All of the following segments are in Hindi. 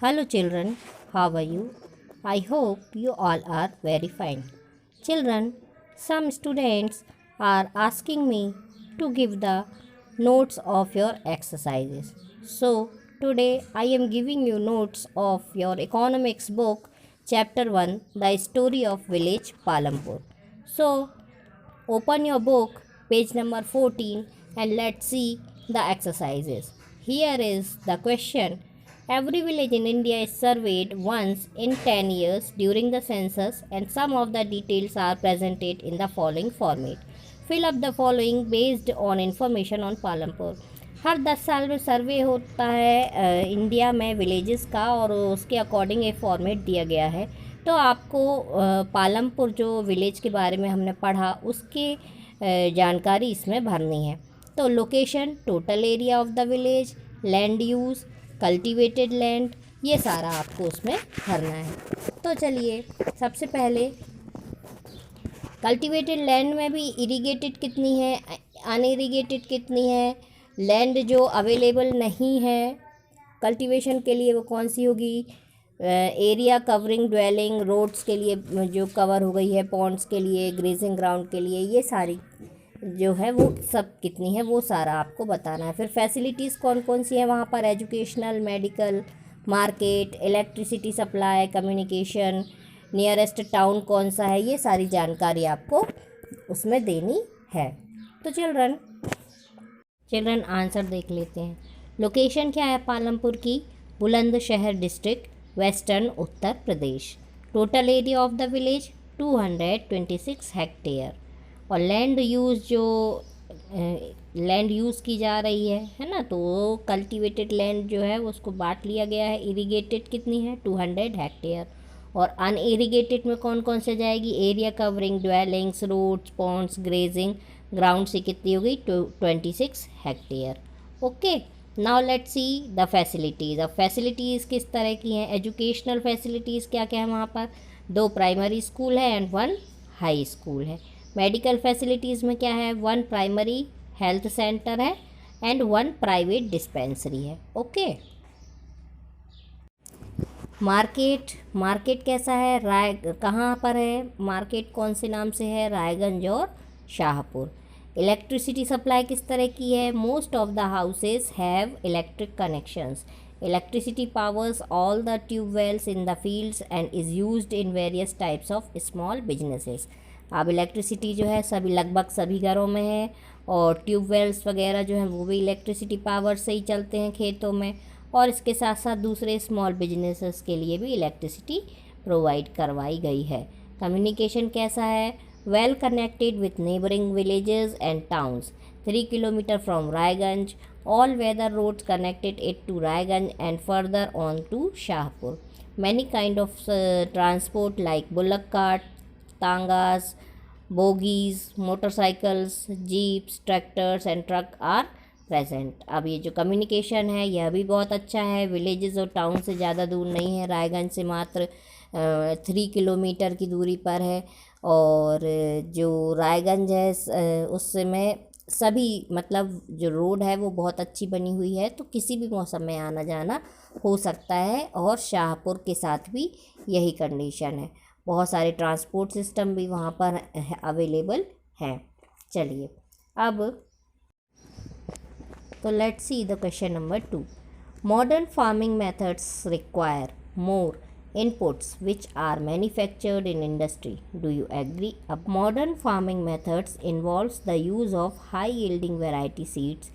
Hello, children. How are you? I hope you all are very fine. Children, some students are asking me to give the notes of your exercises. So, today I am giving you notes of your economics book, chapter 1, The Story of Village Palampur. So, open your book, page number 14, and let's see the exercises. Here is the question. Every village in India is surveyed once in 10 years during the census, and some of the details are presented in the following format. Fill up the following based on information on Palampur. हर 10 साल में सर्वे होता है इंडिया में विलेजेस का, और उसके अकॉर्डिंग एक फॉर्मेट दिया गया है। तो आपको पालमपुर जो विलेज के बारे में हमने पढ़ा उसकी जानकारी इसमें भरनी है। तो location, total area of the village, land use, cultivated land, ये सारा आपको उसमें भरना है। तो चलिए, सबसे पहले कल्टीवेटेड लैंड में भी इरिगेटेड कितनी है, अनइरिगेटेड कितनी है, लैंड जो अवेलेबल नहीं है कल्टीवेशन के लिए वो कौन सी होगी, एरिया कवरिंग ड्वेलिंग, रोड्स के लिए जो कवर हो गई है, पॉन्ड्स के लिए, ग्रेजिंग ग्राउंड के लिए, ये सारी जो है वो सब कितनी है वो सारा आपको बताना है। फिर फैसिलिटीज़ कौन कौन सी हैं वहाँ पर, educational, medical, market, electricity supply, communication, nearest town कौन सा है, ये सारी जानकारी आपको उसमें देनी है। तो चिल्ड्रन आंसर देख लेते हैं। लोकेशन क्या है पालमपुर की, Bulandshahr district, western Uttar Pradesh. Total area of the village 226 hectare. और लैंड यूज़ जो लैंड यूज़ की जा रही है ना, तो वो कल्टीवेटेड लैंड जो है उसको बांट लिया गया है। इरिगेटेड कितनी है, 200 हेक्टेयर। और अनइरिगेटेड में कौन कौन से जाएगी, area covering dwellings, roads, ponds, grazing ground से कितनी हो गई, 26 hectare. Okay, now let's see the facilities. अब फैसिलिटीज़ किस तरह की हैं, एजुकेशनल फैसिलिटीज़ क्या क्या है वहाँ पर, 2 प्राइमरी स्कूल है एंड 1 हाई स्कूल है। मेडिकल फैसिलिटीज़ में क्या है, 1 प्राइमरी हेल्थ सेंटर है एंड 1 प्राइवेट डिस्पेंसरी है। ओके, मार्केट कैसा है, कहाँ पर है मार्केट, कौन से नाम से है, रायगंज और शाहपुर। इलेक्ट्रिसिटी सप्लाई किस तरह की है, most of the houses have electric connections. Electricity powers all the tube wells in the fields and is used in various types of small businesses. अब इलेक्ट्रिसिटी जो है लगभग सभी घरों में है, और ट्यूबवेल्स वगैरह जो हैं वो भी इलेक्ट्रिसिटी पावर से ही चलते हैं खेतों में, और इसके साथ साथ दूसरे स्मॉल बिजनेसेस के लिए भी इलेक्ट्रिसिटी प्रोवाइड करवाई गई है। कम्युनिकेशन कैसा है, well connected with neighbouring villages and towns, 3 kilometre from Raiganj, all weather roads connected it to Raiganj and further on to Shahpur. Many kind of transport like bullock cart, tongas, bogies, motorcycles, jeeps, tractors and truck are present. अब ये जो कम्युनिकेशन है यह भी बहुत अच्छा है, विलेजेस और टाउन से ज़्यादा दूर नहीं है, रायगंज से मात्र 3 किलोमीटर की दूरी पर है। और जो रायगंज है उसमें सभी मतलब जो रोड है वो बहुत अच्छी बनी हुई है, तो किसी भी मौसम में आना जाना हो सकता है। और शाहपुर के साथ भी यही कंडीशन है, बहुत सारे ट्रांसपोर्ट सिस्टम भी वहाँ पर अवेलेबल हैं। चलिए, अब तो let's see the question number 2। Modern farming methods require more inputs which are manufactured in industry. Do you agree? अब modern farming methods involves the use of high yielding variety seeds.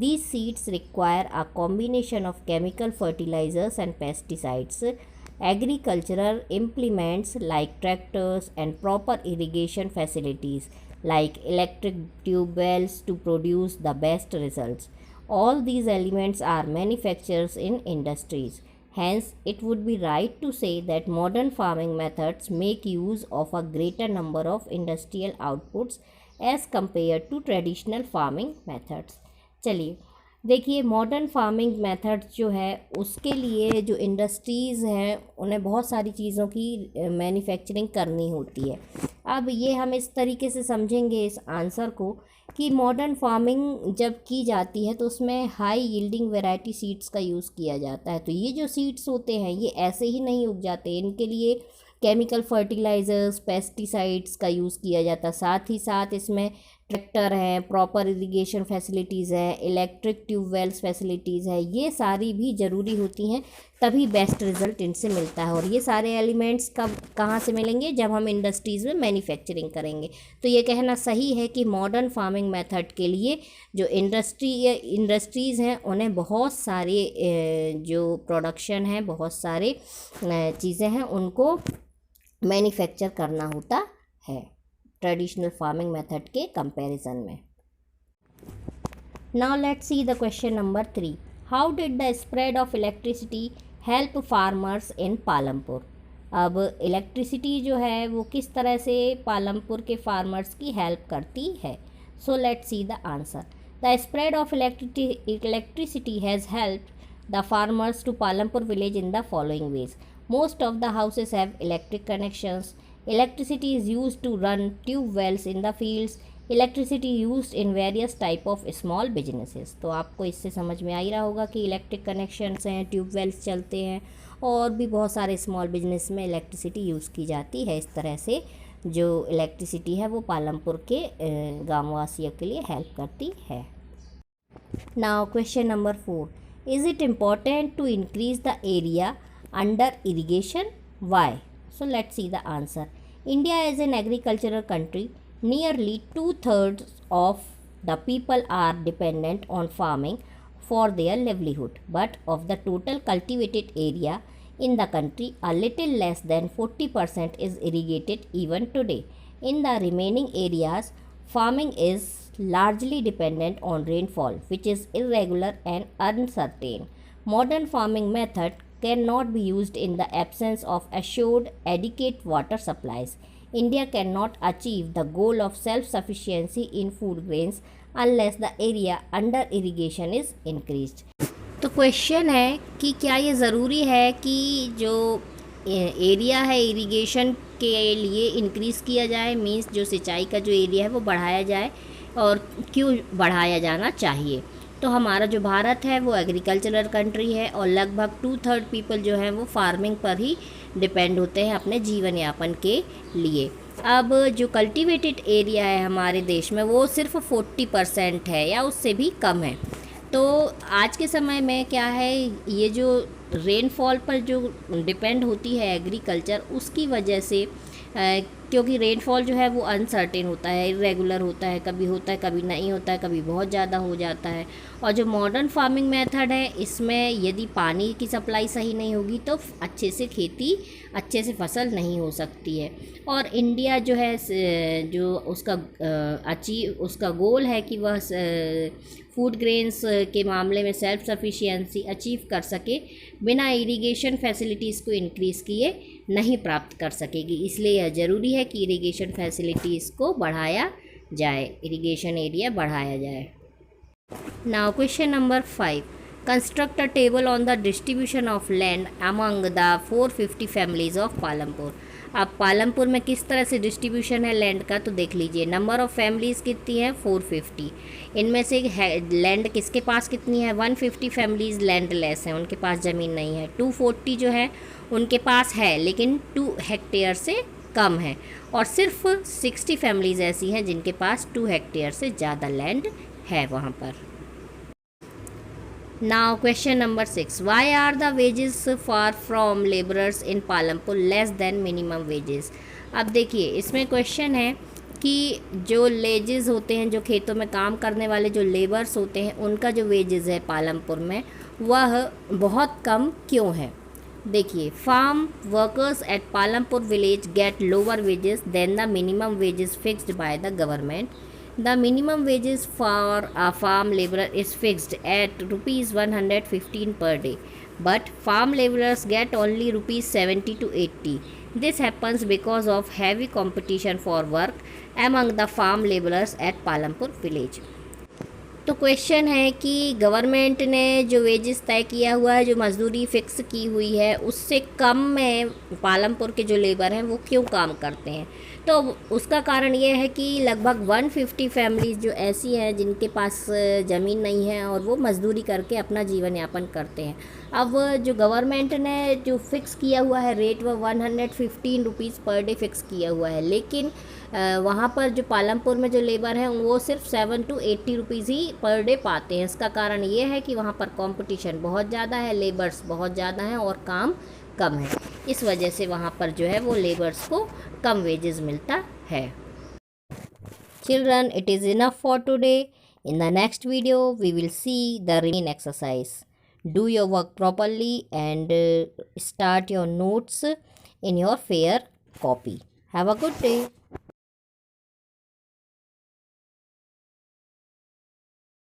These seeds require a combination of chemical fertilizers and pesticides, agricultural implements like tractors, and proper irrigation facilities like electric tube wells to produce the best results. All these elements are manufactured in industries. Hence, it would be right to say that modern farming methods make use of a greater number of industrial outputs as compared to traditional farming methods. चलिए, देखिए मॉडर्न फार्मिंग मेथड जो है उसके लिए जो इंडस्ट्रीज़ हैं उन्हें बहुत सारी चीज़ों की मैन्युफैक्चरिंग करनी होती है। अब ये हम इस तरीके से समझेंगे इस आंसर को कि मॉडर्न फार्मिंग जब की जाती है तो उसमें हाई यील्डिंग वैरायटी सीड्स का यूज़ किया जाता है। तो ये जो सीड्स होते हैं ये ऐसे ही नहीं उग जाते, इनके लिए केमिकल फर्टिलाइज़र्स, पेस्टिसाइड्स का यूज़ किया जाता है। साथ ही साथ इसमें ट्रैक्टर हैं, प्रॉपर इरिगेशन फैसिलिटीज़ हैं, इलेक्ट्रिक ट्यूबवेल्स फैसिलिटीज़ है, ये सारी भी ज़रूरी होती हैं, तभी बेस्ट रिज़ल्ट इनसे मिलता है। और ये सारे एलिमेंट्स कब कहाँ से मिलेंगे? जब हम इंडस्ट्रीज़ में मैन्युफैक्चरिंग करेंगे। तो ये कहना सही है कि मॉडर्न फार्मिंग मेथड के लिए जो इंडस्ट्रीज़ हैं उन्हें बहुत सारे जो प्रोडक्शन है, बहुत सारे चीज़ें हैं उनको मैन्युफैक्चर करना होता है ट्रेडिशनल फार्मिंग मेथड के कंपैरिजन में। Now let's see the question number 3। How did the spread of electricity help farmers in Palampur? अब इलेक्ट्रिसिटी जो है वो किस तरह से पालमपुर के फार्मर्स की हेल्प करती है? So let's see the answer. The spread of electricity has helped the farmers to Palampur village in the following ways. Most of the houses have electric connections. Electricity is used to run tube wells in the fields. Electricity used in various type of small businesses. तो आपको इससे समझ में आ ही रहा होगा कि इलेक्ट्रिक कनेक्शंस हैं, ट्यूब वेल्स चलते हैं और भी बहुत सारे स्मॉल बिजनेस में इलेक्ट्रिसिटी यूज़ की जाती है। इस तरह से जो इलेक्ट्रिसिटी है वो पालमपुर के गाँववासियों के लिए हेल्प करती है। Now question number 4। Is it important to increase the area under irrigation? Why? So let's see the answer. India is an agricultural country. Nearly 2/3 of the people are dependent on farming for their livelihood. But of the total cultivated area in the country, a little less than 40% is irrigated even today. In the remaining areas, farming is largely dependent on rainfall, which is irregular and uncertain. Modern farming method cannot be used in the absence of assured adequate water supplies. India cannot achieve the goal of self-sufficiency in food grains unless the area under irrigation is increased. तो क्वेश्चन है कि क्या ये ज़रूरी है कि जो एरिया है इरिगेशन के लिए इंक्रीज़ किया जाए, मीन्स जो सिंचाई का जो एरिया है वो बढ़ाया जाए, और क्यों बढ़ाया जाना चाहिए? तो हमारा जो भारत है वो एग्रीकल्चरल कंट्री है और लगभग 2/3 पीपल जो हैं वो फार्मिंग पर ही डिपेंड होते हैं अपने जीवन यापन के लिए। अब जो कल्टीवेटेड एरिया है हमारे देश में वो सिर्फ 40% है या उससे भी कम है। तो आज के समय में क्या है, ये जो रेनफॉल पर जो डिपेंड होती है एग्रीकल्चर, उसकी वजह से क्योंकि रेनफॉल जो है वो अनसर्टेन होता है, इरेगुलर होता है, कभी नहीं होता है, कभी बहुत ज़्यादा हो जाता है। और जो मॉडर्न फार्मिंग मेथड है इसमें यदि पानी की सप्लाई सही नहीं होगी तो अच्छे से फसल नहीं हो सकती है। और इंडिया जो है जो उसका गोल है कि वह फूड ग्रेन्स के मामले में सेल्फ सफिशिएंसी अचीव कर सके, बिना इरिगेशन फैसिलिटीज़ को इंक्रीज़ किए नहीं प्राप्त कर सकेगी। इसलिए यह ज़रूरी है कि इरिगेशन फैसिलिटीज़ को बढ़ाया जाए, इरिगेशन एरिया बढ़ाया जाए। Now question number 5। Construct a table on the distribution of land among the 450 families of Palampur. अब पालमपुर में किस तरह से डिस्ट्रीब्यूशन है लैंड का, तो देख लीजिए। नंबर ऑफ़ फैमिलीज़ कितनी है? 450। इनमें से लैंड किसके पास कितनी है? 150 फैमिलीज़ लैंडलेस हैं, उनके पास ज़मीन नहीं है। 240 जो है उनके पास है लेकिन 2 हेक्टेयर से कम है, और सिर्फ 60 फैमिलीज़ ऐसी हैं जिनके पास 2 हेक्टेयर से ज़्यादा लैंड है वहाँ पर। Now question number 6। Why are the wages far from labourers in Palampur less than minimum wages? अब देखिए इसमें क्वेश्चन है कि जो लेजेस होते हैं, जो खेतों में काम करने वाले जो लेबर्स होते हैं, उनका जो वेजेस है पालमपुर में वह बहुत कम क्यों है? देखिए, farm workers at Palampur village get lower wages than the minimum wages fixed by the government. The minimum wages for a farm laborer is fixed at rupees 115 per day, but farm laborers get only rupees 70 to 80. This happens because of heavy competition for work among the farm laborers at Palampur village. तो क्वेश्चन है कि गवर्नमेंट ने जो वेजेस तय किया हुआ है, जो मजदूरी फिक्स की हुई है, उससे कम में पालमपुर के जो लेबर हैं वो क्यों काम करते हैं। तो उसका कारण ये है कि लगभग 150 फैमिलीज़ जो ऐसी हैं जिनके पास ज़मीन नहीं है और वो मजदूरी करके अपना जीवन यापन करते हैं। अब जो गवर्नमेंट ने जो फिक्स किया हुआ है रेट, वो 115 रुपीज़ पर डे फिक्स किया हुआ है, लेकिन वहाँ पर जो पालमपुर में जो लेबर हैं वो सिर्फ 7 to 80 rupees he per day पाते हैं। इसका कारण ये है कि वहाँ पर कंपटीशन बहुत ज़्यादा है, लेबर्स बहुत ज़्यादा हैं और काम कम है। इस वजह से वहाँ पर जो है वो लेबर्स को कम वेजेस मिलता है। Children, it is enough for today. In the next video, we will see the remaining exercise. Do your work properly and start your notes in your fair copy. Have a good day.